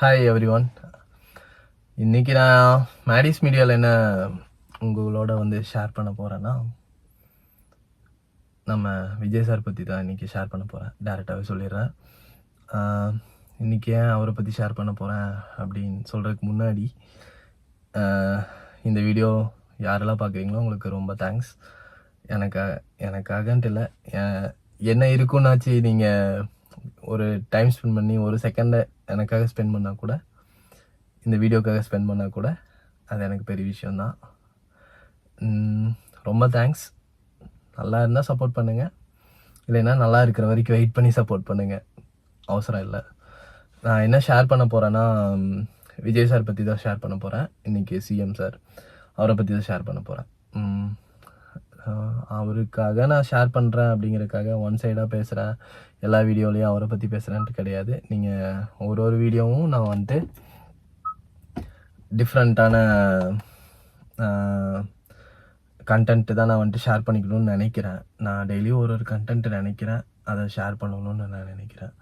Hi every one. இன்றைக்கி நான் மேடிஸ் மீடியாவில் என்ன உங்களோட ஷேர் பண்ண போகிறேன்னா, நம்ம விஜய் சார் பற்றி தான் இன்றைக்கி ஷேர் பண்ண போகிறேன். டேரெக்டாகவே சொல்லிடுறேன். இன்றைக்கி ஏன் அவரை பற்றி ஷேர் பண்ண போகிறேன் அப்படின்னு சொல்கிறதுக்கு முன்னாடி, இந்த வீடியோ யாரெல்லாம் பார்க்குறீங்களோ உங்களுக்கு ரொம்ப தேங்க்ஸ். எனக்காகன்ட்டு இல்லை, என்ன இருக்குன்னாச்சு நீங்கள் ஒரு டைம் ஸ்பெண்ட் பண்ணி ஒரு செகண்டை எனக்காக ஸ்பெண்ட் பண்ணால் கூட, இந்த வீடியோக்காக ஸ்பெண்ட் பண்ணால் கூட அது எனக்கு பெரிய விஷயந்தான். ரொம்ப தேங்க்ஸ். நல்லா இருந்தால் சப்போர்ட் பண்ணுங்கள், இல்லைன்னா நல்லா இருக்கிற வரைக்கும் வெயிட் பண்ணி சப்போர்ட் பண்ணுங்கள். அவசரம் இல்லை. நான் என்ன ஷேர் பண்ண போகிறேன்னா, விஜய் சார் பற்றி தான் ஷேர் பண்ண போகிறேன். இன்றைக்கி சிஎம் சார், அவரை பற்றி தான் ஷேர் பண்ண போகிறேன். அவருக்காக நான் ஷேர் பண்ணுறேன் அப்படிங்கிறதுக்காக ஒன் சைடாக பேசுகிறேன், எல்லா வீடியோலையும் அவரை பற்றி பேசுகிறேன்ட்டு கிடையாது. நீங்கள் ஒரு வீடியோவும் நான் டிஃப்ரெண்ட்டான கண்டென்ட்டு தான் நான் ஷேர் பண்ணிக்கணும்னு நினைக்கிறேன். நான் டெய்லியும் ஒரு கண்டென்ட்டு நினைக்கிறேன், அதை ஷேர் பண்ணணும்னு நான் நினைக்கிறேன்.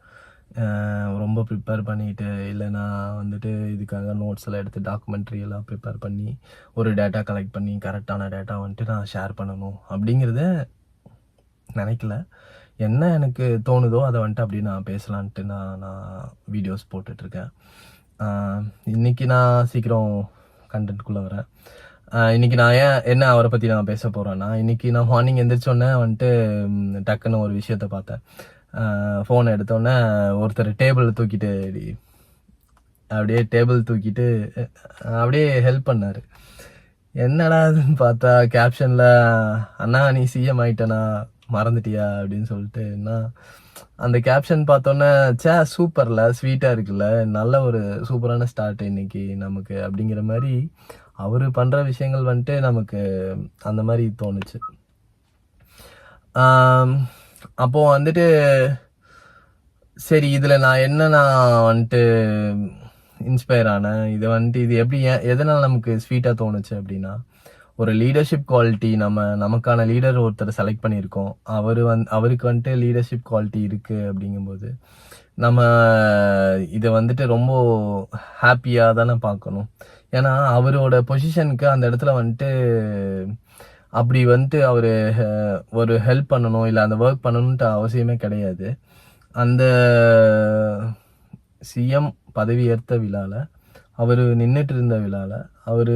ரொம்ப ப்ரிப்பேர் பண்ணிவிட்டு, இல்லை நான் இதுக்காக நோட்ஸ் எல்லாம் எடுத்து டாக்குமெண்ட்ரி எல்லாம் ப்ரிப்பேர் பண்ணி ஒரு டேட்டா கலெக்ட் பண்ணி கரெக்டான டேட்டா நான் ஷேர் பண்ணணும் அப்படிங்கிறத நினைக்கல. என்ன எனக்கு தோணுதோ அதை அப்படி நான் பேசலான்ட்டு நான் வீடியோஸ் போட்டுட்ருக்கேன். இன்றைக்கி நான் சீக்கிரம் கண்டென்ட்குள்ளே வரேன். இன்றைக்கி நான் என்ன அவரை பற்றி நான் பேச போகிறேன்னா, இன்றைக்கி நான் மார்னிங் எந்திரிச்சோன்னே டக்குன்னு ஒரு விஷயத்த பார்த்தேன். ஃபோனை எடுத்தோன்னே ஒருத்தர் டேபிள் தூக்கிட்டு அப்படியே ஹெல்ப் பண்ணார். என்னடா அதுன்னு பார்த்தா கேப்ஷனில், அண்ணா நீ சிஎம் ஆகிட்டனா மறந்துட்டியா அப்படின்னு சொல்லிட்டு, அந்த கேப்ஷன் பார்த்தோன்னே சூப்பரில் ஸ்வீட்டாக இருக்குல்ல, நல்ல ஒரு சூப்பரான ஸ்டார்ட் இன்னைக்கு நமக்கு அப்படிங்கிற மாதிரி அவர் பண்ணுற விஷயங்கள் நமக்கு அந்த மாதிரி தோணுச்சு. அப்போது சரி, இதில் நான் இன்ஸ்பயர் ஆனேன். இது எப்படி எதனால் நமக்கு ஸ்வீட்டாக தோணுச்சு அப்படின்னா, ஒரு லீடர்ஷிப் குவாலிட்டி, நமக்கான லீடர் ஒருத்தர் செலக்ட் பண்ணியிருக்கோம். அவருக்கு லீடர்ஷிப் குவாலிட்டி இருக்குது அப்படிங்கும்போது நம்ம இதை ரொம்ப ஹாப்பியாக தானே பார்க்கணும். ஏன்னா அவரோட பொசிஷனுக்கு அந்த இடத்துல அப்படி அவர் ஒரு ஹெல்ப் பண்ணணும், இல்லை அந்த ஒர்க் பண்ணணுன்ட்டு அவசியமே கிடையாது. அந்த சிஎம் பதவி ஏற்ற விழாவில் அவர் நின்றுட்டு இருந்த விழாவில் அவர்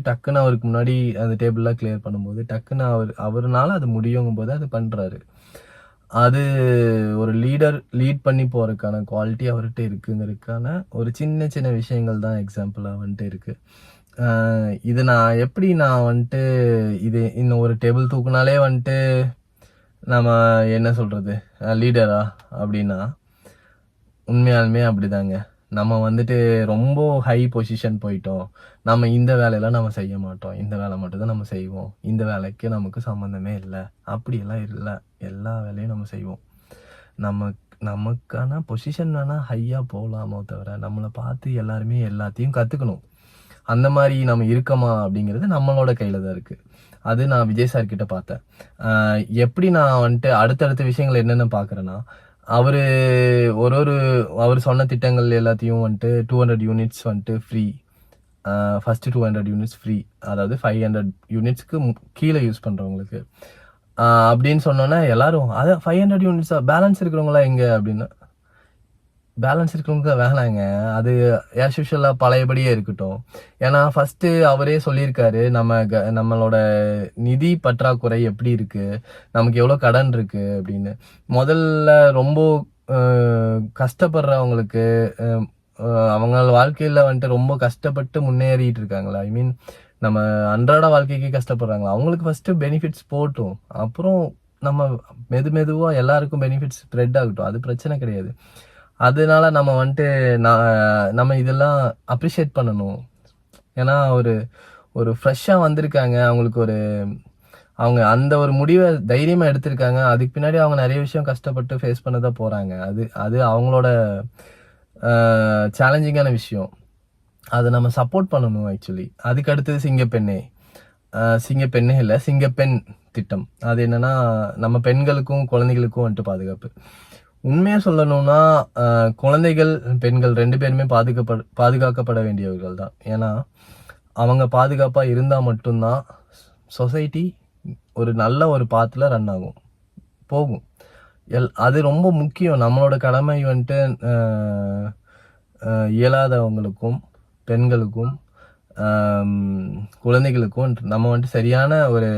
டக்குன்னு அவருக்கு முன்னாடி அந்த டேபிள்லாம் கிளியர் பண்ணும்போது டக்குன்னு அவர்னால அது முடியுங்கும் போது அது பண்ணுறாரு. அது ஒரு லீட் பண்ணி போகிறதுக்கான குவாலிட்டி அவர்கிட்ட இருக்குங்கிறதுக்கான ஒரு சின்ன சின்ன விஷயங்கள் தான் எக்ஸாம்பிளாக இருக்குது. இது நான் எப்படி இது இன்னும் ஒரு டேபிள் தூக்குனாலே நம்ம என்ன சொல்கிறது, லீடரா அப்படின்னா, உண்மையாலுமே அப்படிதாங்க. நம்ம ரொம்ப ஹை பொசிஷன் போயிட்டோம், நம்ம இந்த வேலையெல்லாம் நம்ம செய்ய மாட்டோம், இந்த வேலை மட்டும்தான் நம்ம செய்வோம், இந்த வேலைக்கு நமக்கு சம்மந்தமே இல்லை அப்படியெல்லாம் இல்லை. எல்லா வேலையும் நம்ம செய்வோம். நமக்கான பொசிஷன் வேணால் ஹையாக போகலாமோ தவிர, நம்மளை பார்த்து எல்லாருமே எல்லாத்தையும் கற்றுக்கணும். அந்த மாதிரி நம்ம இருக்கமா அப்படிங்கிறது நம்மளோட கையில் தான் இருக்குது. அது நான் விஜய் சார் கிட்ட பார்த்தேன். எப்படி நான் அடுத்தடுத்த விஷயங்கள் என்னென்ன பார்க்குறேன்னா, அவர் சொன்ன திட்டங்கள் எல்லாத்தையும் 200 units free, first 200 units free, அதாவது 500 யூனிட்ஸ்க்கு கீழே யூஸ் பண்ணுறவங்களுக்கு அப்படின்னு சொன்னோன்னே எல்லாரும், அதான் 500 யூனிட்ஸா, பேலன்ஸ் இருக்கிறவங்களா எங்கே அப்படின்னு. பேலன்ஸ் இருக்கிறவங்க வேணாங்க, அது ஆஸ் யூஷுவலாக பழையபடியே இருக்கட்டும். ஏன்னா ஃபஸ்ட்டு அவரே சொல்லியிருக்காரு, நம்மளோட நிதி பற்றாக்குறை எப்படி இருக்குது, நமக்கு எவ்வளோ கடன் இருக்குது அப்படின்னு. முதல்ல ரொம்ப கஷ்டப்படுறவங்களுக்கு, அவங்க வாழ்க்கையில் ரொம்ப கஷ்டப்பட்டு முன்னேறிட்டு இருக்காங்களா, ஐ மீன் நம்ம அன்றாட வாழ்க்கைக்கு கஷ்டப்படுறாங்களா, அவங்களுக்கு ஃபஸ்ட்டு பெனிஃபிட்ஸ் போட்டும், அப்புறம் நம்ம மெதுவாக எல்லாருக்கும் பெனிஃபிட்ஸ் ஸ்ப்ரெட் ஆகட்டும், அது பிரச்சனை கிடையாது. அதனால நம்ம நம்ம இதெல்லாம் அப்ரிஷியேட் பண்ணணும். ஏன்னா ஒரு ஃப்ரெஷ்ஷாக வந்திருக்காங்க, அவங்களுக்கு அவங்க அந்த ஒரு முடிவை தைரியமாக எடுத்திருக்காங்க. அதுக்கு பின்னாடி அவங்க நிறைய விஷயம் கஷ்டப்பட்டு ஃபேஸ் பண்ண தான் போகிறாங்க. அது அவங்களோட சேலஞ்சிங்கான விஷயம். அதை நம்ம சப்போர்ட் பண்ணணும் ஆக்சுவலி. அதுக்கு அடுத்தது சிங்கப்பெண்ணே இல்லை, சிங்கப்பெண் திட்டம். அது என்னென்னா, நம்ம பெண்களுக்கும் குழந்தைகளுக்கும் பாதுகாப்பு. உண்மையா சொல்லணும்னா குழந்தைகள், பெண்கள் 2 பேருமே பாதுகாக்கப்பட வேண்டியவர்கள் தான். ஏன்னா, அவங்க பாதுகாப்பா இருந்தா மட்டும்தான் சொசைட்டி ஒரு நல்ல ஒரு பாத்துல ரன் ஆகும், போகும். அது ரொம்ப முக்கியம். நம்மளோட கடமை வந்துட்டு இயலாதவங்களுக்கும், பெண்களுக்கும், குழந்தைகளுக்கும் நம்ம வந்துட்டு சரியான ஒரு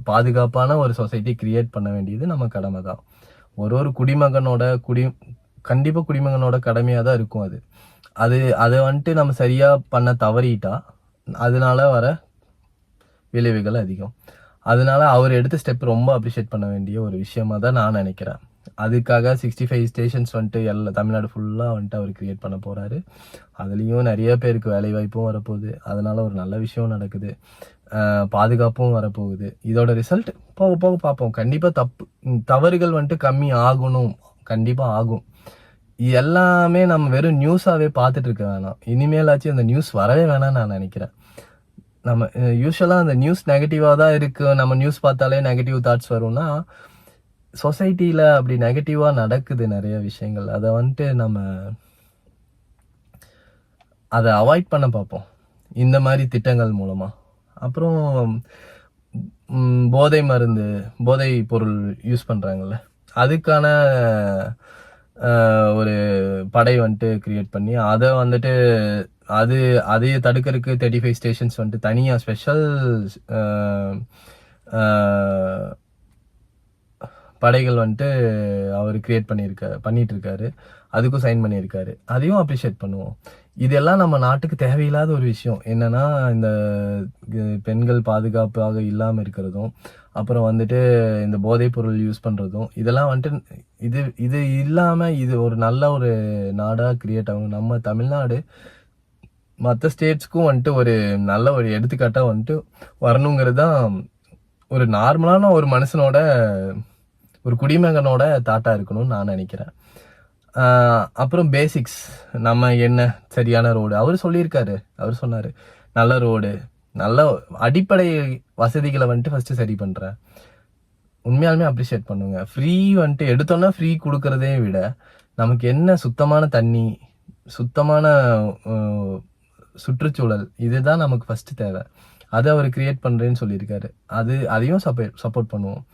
பாதுகாப்பான ஒரு சொசைட்டி கிரியேட் பண்ண வேண்டியது நம்ம கடமை தான். ஒரு குடிமகனோட கண்டிப்பா குடிமகனோட கடமையா தான் இருக்கும் அது. அதை வந்துட்டு நம்ம சரியா பண்ண தவறிட்டா அதனால வர விளைவுகள் அதிகம். அதனால அவர் எடுத்த ஸ்டெப் ரொம்ப அப்ரிஷியேட் பண்ண வேண்டிய ஒரு விஷயமா தான் நான் நினைக்கிறேன். அதுக்காக 65 ஸ்டேஷன்ஸ் வந்துட்டு தமிழ்நாடு ஃபுல்லாக வந்துட்டு அவர் கிரியேட் பண்ண போறாரு. அதுலேயும் நிறைய பேருக்கு வேலை வாய்ப்பும் வரப்போகுது. அதனால ஒரு நல்ல விஷயம் நடக்குது. பாதுகாப்பும் வரப்போகுது. இதோட ரிசல்ட் போக போக பார்ப்போம். கண்டிப்பாக தவறுகள் வந்துட்டு கம்மி ஆகணும், கண்டிப்பாக ஆகும். எல்லாமே நம்ம வெறும் நியூஸாகவே பார்த்துட்டு இருக்க வேணாம். இனிமேலாச்சும் அந்த நியூஸ் வரவே வேணாம்னு நான் நினைக்கிறேன். நம்ம யூஸ்வலாக அந்த நியூஸ் நெகட்டிவாக தான் இருக்கு. நம்ம நியூஸ் பார்த்தாலே நெகட்டிவ் தாட்ஸ் வரும்னா, சொசைட்டியில் அப்படி நெகட்டிவாக நடக்குது நிறைய விஷயங்கள். அதை வந்துட்டு நம்ம அதை அவாய்ட் பண்ண பார்ப்போம் இந்த மாதிரி திட்டங்கள் மூலமாக. அப்புறம் போதை பொருள் யூஸ் பண்ணுறாங்கல்ல, அதுக்கான ஒரு படை வந்துட்டு கிரியேட் பண்ணி அதை வந்துட்டு அதையே தடுக்கிறதுக்கு 35 ஸ்டேஷன்ஸ் வந்துட்டு தனியாக ஸ்பெஷல் படைகள் வந்துட்டு அவர் கிரியேட் பண்ணிட்டு இருக்காரு. அதுக்கும் சைன் பண்ணியிருக்காரு. அதையும் அப்ரிஷியேட் பண்ணுவோம். இதெல்லாம் நம்ம நாட்டுக்கு தேவையில்லாத ஒரு விஷயம். என்னன்னா, இந்த பெண்கள் பாதுகாப்பாக இல்லாமல் இருக்கிறதும், அப்புறம் வந்துட்டு இந்த போதைப் பொருள் யூஸ் பண்ணுறதும், இதெல்லாம் வந்துட்டு இது இல்லாமல் இது ஒரு நல்ல ஒரு நாடாக கிரியேட் ஆகும். நம்ம தமிழ்நாடு மற்ற ஸ்டேட்ஸ்க்கும் வந்துட்டு ஒரு நல்ல ஒரு எடுத்துக்காட்டாக வந்துட்டு வரணுங்கிறது தான் ஒரு நார்மலான ஒரு மனுஷனோட, ஒரு குடிமகனோட தாட்டா இருக்கணும்னு நான் நினைக்கிறேன். அப்புறம் பேசிக்ஸ், நம்ம என்ன சரியான ரோடு அவர் சொல்லியிருக்காரு. அவர் சொன்னார், நல்ல ரோடு, நல்ல அடிப்படை வசதிகளை வந்துட்டு ஃபர்ஸ்ட் சரி பண்ணுறேன். உண்மையாலுமே அப்ரிஷியேட் பண்ணுங்க. ஃப்ரீ வந்துட்டு எடுத்தோன்னா ஃப்ரீ கொடுக்கறதே விட நமக்கு என்ன சுத்தமான தண்ணி, சுத்தமான சுற்றுச்சூழல், இதுதான் நமக்கு ஃபர்ஸ்ட் தேவை. அதை அவர் கிரியேட் பண்ணுறேன்னு சொல்லியிருக்காரு. அதையும் சப்போர்ட் பண்ணுவோம்.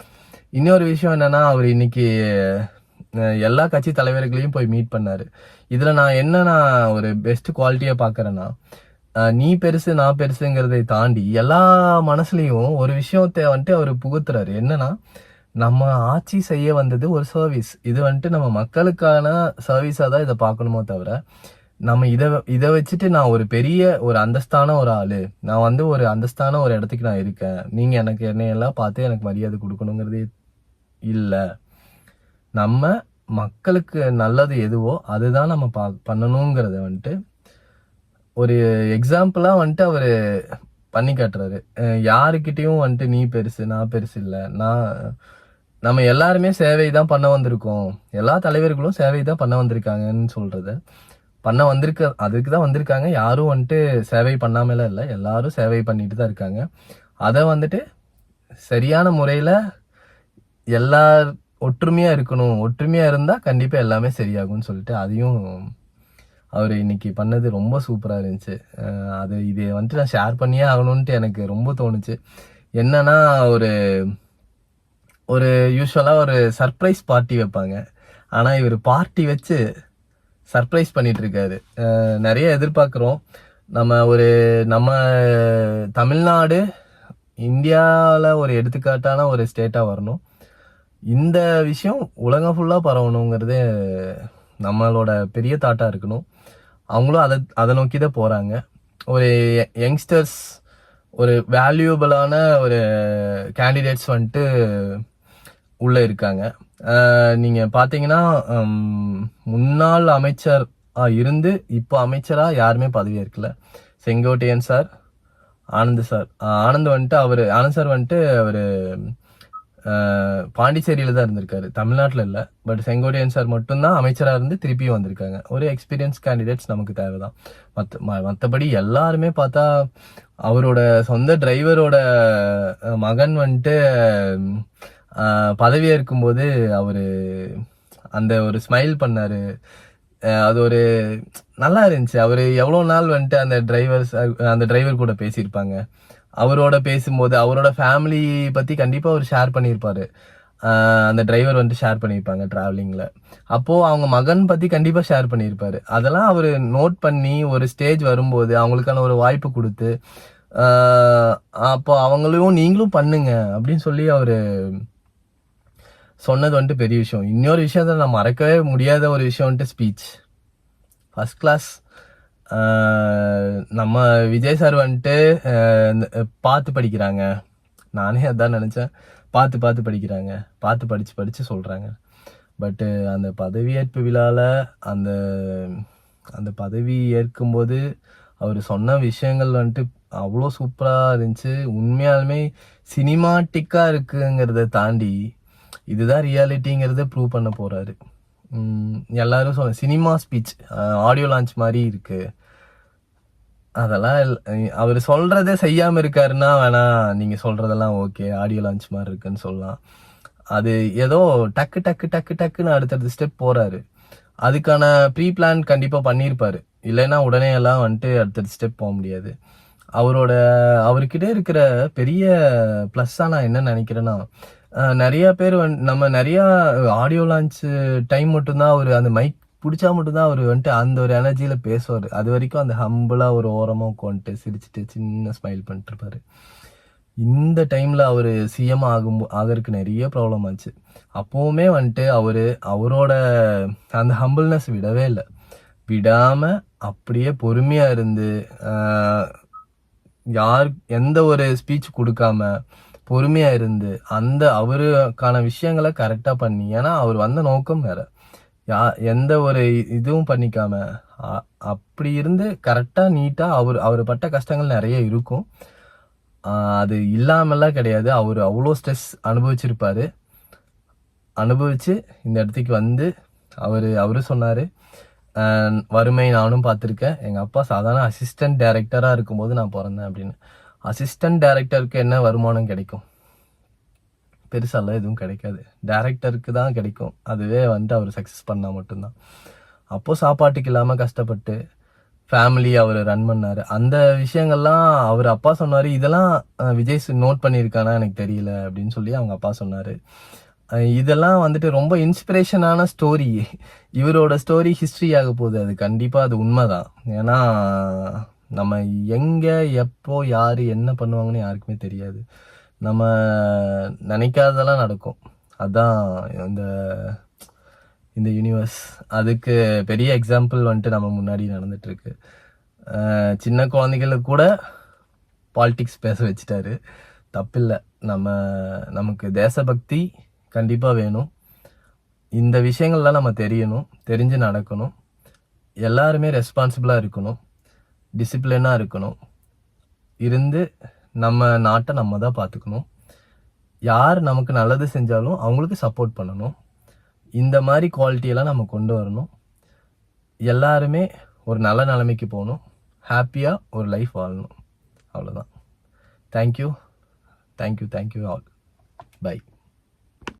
இன்னொரு விஷயம் என்னன்னா, அவர் இன்னைக்கு எல்லா கட்சி தலைவர்களையும் போய் மீட் பண்ணாரு. இதுல நான் ஒரு பெஸ்ட் குவாலிட்டியா பாக்குறேன்னா, நீ பெருசு நான் பெருசுங்கிறதை தாண்டி எல்லா மனசுலயும் ஒரு விஷயத்தை வந்துட்டு அவர் புகுத்துறாரு. என்னன்னா, நம்ம ஆட்சி செய்ய வந்தது ஒரு சர்வீஸ். இது வந்துட்டு நம்ம மக்களுக்கான சர்வீஸா தான் இதை பார்க்கணுமோ தவிர, நம்ம இதை வச்சுட்டு நான் ஒரு பெரிய ஒரு அந்தஸ்தான ஒரு ஆளு, நான் வந்து ஒரு அந்தஸ்தான ஒரு இடத்துக்கு நான் இருக்கேன், நீங்க எனக்கு என்னையெல்லாம் பார்த்து எனக்கு மரியாதை கொடுக்கணுங்கிறதே இல்லை. நம்ம மக்களுக்கு நல்லது எதுவோ அதுதான் நம்ம பண்ணணுங்கிறத வந்துட்டு ஒரு எக்ஸாம்பிளா வந்துட்டு அவரு பண்ணி காட்டுறாரு. யாருக்கிட்டையும் வந்துட்டு நீ பெருசு நான் பெருசு இல்லை, நம்ம எல்லாருமே சேவை தான் பண்ண வந்திருக்கோம், எல்லா தலைவர்களும் சேவை தான் பண்ண வந்திருக்காங்கன்னு சொல்றத அதுக்கு தான் வந்திருக்காங்க. யாரும் வந்துட்டு சேவை பண்ணாமலாம் இல்லை, எல்லாரும் சேவை பண்ணிட்டு தான் இருக்காங்க. அதை வந்துட்டு சரியான முறையில எல்லார் ஒற்றுமையா இருக்கணும், ஒற்றுமையா இருந்தா கண்டிப்பா எல்லாமே சரியாகும்னு சொல்லிட்டு அதையும் அவர் இன்னைக்கு பண்ணது ரொம்ப சூப்பரா இருந்துச்சு. இதை வந்துட்டு நான் ஷேர் பண்ணியே ஆகணும்ட்டு எனக்கு ரொம்ப தோணுச்சு. என்னன்னா, ஒரு யூஸ்வலா ஒரு சர்ப்ரைஸ் பார்ட்டி வைப்பாங்க. ஆனா இவர் பார்ட்டி வச்சு சர்ப்ரைஸ் பண்ணிட்டு இருக்காரு. நிறைய எதிர்பார்க்கிறோம். நம்ம தமிழ்நாடு இந்தியாவில் ஒரு எடுத்துக்காட்டான ஒரு ஸ்டேட்டா வரணும். இந்த விஷயம் உலகம் ஃபுல்லா பரவணுங்கிறதே நம்மளோட பெரிய தாட்டா இருக்கணும். அவங்களும் அதை நோக்கி தான் போறாங்க. ஒரு யங்ஸ்டர்ஸ், ஒரு வேல்யூபிளான ஒரு கேண்டிடேட்ஸ் வந்துட்டு உள்ள இருக்காங்க. நீங்க பாத்தீங்கன்னா, முன்னாள் அமைச்சர் இருந்து இப்போ அமைச்சரா யாருமே பதவி ஏற்கல. செங்கோட்டையன் சார், ஆனந்த் சார் வந்துட்டு அவரு பாண்டிச்சேரியில தான் இருந்திருக்காரு, தமிழ்நாட்டில் இல்லை. பட் செங்கோட்டையன் சார் மட்டும்தான் அமைச்சராக இருந்து திருப்பியும் வந்திருக்காங்க. ஒரு எக்ஸ்பீரியன்ஸ் கேண்டிடேட்ஸ் நமக்கு தேவைதான். மற்றபடி எல்லாருமே பார்த்தா அவரோட சொந்த டிரைவரோட மகன் வந்துட்டு பதவி ஏற்கும்போது அந்த ஒரு ஸ்மைல் பண்ணாரு. அது ஒரு நல்லா இருந்துச்சு. அவரு எவ்வளோ நாள் வந்துட்டு அந்த டிரைவர் கூட பேசியிருப்பாங்க. அவரோட பேசும்போது அவரோட ஃபேமிலி பத்தி கண்டிப்பா அவர் ஷேர் பண்ணியிருப்பாரு. அந்த டிரைவர் வந்துட்டு ஷேர் பண்ணியிருப்பாங்க டிராவலிங்ல. அப்போ அவங்க மகன் பத்தி கண்டிப்பா ஷேர் பண்ணியிருப்பாரு. அதெல்லாம் அவரு நோட் பண்ணி ஒரு ஸ்டேஜ் வரும்போது அவங்களுக்கான ஒரு வாய்ப்பு குடுத்து, ஆ அப்போ அவங்களையும் நீங்களும் பண்ணுங்க அப்படின்னு சொல்லி அவரு சொன்னது வந்துட்டு பெரிய விஷயம். இன்னொரு விஷயத்த நான் மறக்கவே முடியாத ஒரு விஷயம் வந்துட்டு ஸ்பீச். First class. நம்ம விஜய் சார் வந்துட்டு பார்த்து படிக்கிறாங்க. நானே அதான் நினைச்சேன். பார்த்து பார்த்து படிக்கிறாங்க. பார்த்து படிச்சு படிச்சு சொல்றாங்க. பட்டு அந்த பதவியேற்பு விழால அந்த அந்த பதவி ஏற்கும்போது அவர் சொன்ன விஷயங்கள் வந்துட்டு அவ்வளோ சூப்பரா இருந்துச்சு. உண்மையாலுமே சினிமாட்டிக்கா இருக்குங்கிறத தாண்டி இதுதான் ரியாலிட்டிங்கிறத ப்ரூவ் பண்ண போறாரு. எல்லாரும் சினிமா ஸ்பீச் ஆடியோ லான்ச் மாதிரி இருக்கு. அதெல்லாம் அவர் சொல்றதே செய்யாம இருக்காருன்னா வேணா நீங்க சொல்றதெல்லாம் ஓகே, ஆடியோ லான்ச் மாதிரி இருக்குன்னு சொல்லலாம். அது ஏதோ டக்கு டக்கு டக்கு டக்குன்னு அடுத்தடுத்த ஸ்டெப் போறாரு. அதுக்கான ப்ரீ பிளான் கண்டிப்பா பண்ணியிருப்பாரு. இல்லைன்னா உடனே எல்லாம் வந்துட்டு அடுத்தடுத்த ஸ்டெப் போக முடியாது. அவர்கிட்ட இருக்கிற பெரிய ப்ளஸ்ஸா நான் என்ன நினைக்கிறேன்னா, நிறைய பேர் நம்ம நிறைய ஆடியோ லான்ச் டைம் மட்டும்தான் அவர் அந்த மைக் பிடிச்சா மட்டும்தான் அவர் வந்துட்டு அந்த ஒரு எனர்ஜியில பேசுவார். அது வரைக்கும் அந்த ஹம்பிளா ஒரு ஓரமா உட்காந்துட்டு சிரிச்சுட்டு சின்ன ஸ்மைல் பண்ணிட்டு இருப்பாரு. இந்த டைம்ல அவரு சிஎம் ஆகறதுக்கு நிறைய ப்ராப்ளம் ஆச்சு. அப்பவுமே வந்துட்டு அவரோட அந்த ஹம்பிள்னஸ் விடவே இல்லை. விடாம அப்படியே பொறுமையா இருந்து எந்த ஒரு ஸ்பீச் கொடுக்காம பொறுமையா இருந்து அவருக்கான விஷயங்களை கரெக்டா பண்ணி, ஏன்னா அவர் வந்த நோக்கம் வேற. எந்த ஒரு இதுவும் பண்ணிக்காம அப்படி இருந்து கரெக்டா நீட்டா அவர் பட்ட கஷ்டங்கள் நிறைய இருக்கும். அது இல்லாமலாம் கிடையாது. அவர் அவ்வளோ ஸ்ட்ரெஸ் அனுபவிச்சிருப்பாரு. அனுபவிச்சு இந்த இடத்துக்கு வந்து அவரு சொன்னாரு, வறுமை நானும் பார்த்துருக்கேன். எங்க அப்பா சாதாரண அசிஸ்டன்ட் டைரக்டரா இருக்கும்போது நான் பிறந்தேன் அப்படின்னு. அசிஸ்டன்ட் டைரக்டருக்கு என்ன வருமானம் கிடைக்கும்? பெருசாலாம் எதுவும் கிடைக்காது. டைரக்டருக்கு தான் கிடைக்கும். அதுவே வந்துட்டு அவர் சக்ஸஸ் பண்ணா மட்டும்தான். அப்போ சாப்பாட்டுக்கு இல்லாம கஷ்டப்பட்டு ஃபேமிலி அவர் ரன் பண்ணாரு. அந்த விஷயங்கள்லாம் அவர் அப்பா சொன்னாரு. இதெல்லாம் விஜய் நோட் பண்ணியிருக்கானா எனக்கு தெரியல அப்படின்னு சொல்லி அவங்க அப்பா சொன்னாரு. இதெல்லாம் வந்துட்டு ரொம்ப இன்ஸ்பிரேஷனான ஸ்டோரி. இவரோட ஸ்டோரி ஹிஸ்டரி ஆக போகுது. அது கண்டிப்பா அது உண்மைதான். ஏன்னா நம்ம எங்க எப்போ யாரு என்ன பண்ணுவாங்கன்னு யாருக்குமே தெரியாது. நம்ம நினைக்காததெல்லாம் நடக்கும். அதான் இந்த யூனிவர்ஸ். அதுக்கு பெரிய எக்ஸாம்பிள் வந்துட்டு நம்ம முன்னாடி நடந்துட்டு இருக்கு. சின்ன குழந்தைகளுக்கு கூட பாலிடிக்ஸ் பேச வச்சுட்டாரு. தப்பில்லை. நமக்கு தேசபக்தி கண்டிப்பா வேணும். இந்த விஷயங்கள்லாம் நம்ம தெரியணும், தெரிஞ்சு நடக்கணும். எல்லாருமே ரெஸ்பான்சிபிளா இருக்கணும், டிசிப்ளினா இருக்கணும். இருந்து நம்ம நாட்டை நம்ம தான் பார்த்துக்கணும். யார் நமக்கு நல்லது செஞ்சாலும் அவங்களுக்கு சப்போர்ட் பண்ணணும். இந்த மாதிரி குவாலிட்டியெல்லாம் நம்ம கொண்டு வரணும். எல்லாருமே ஒரு நல்ல நிலைமைக்கு போகணும். ஹாப்பியாக ஒரு லைஃப் வாழணும். அவ்வளோதான். Thank you all. பை.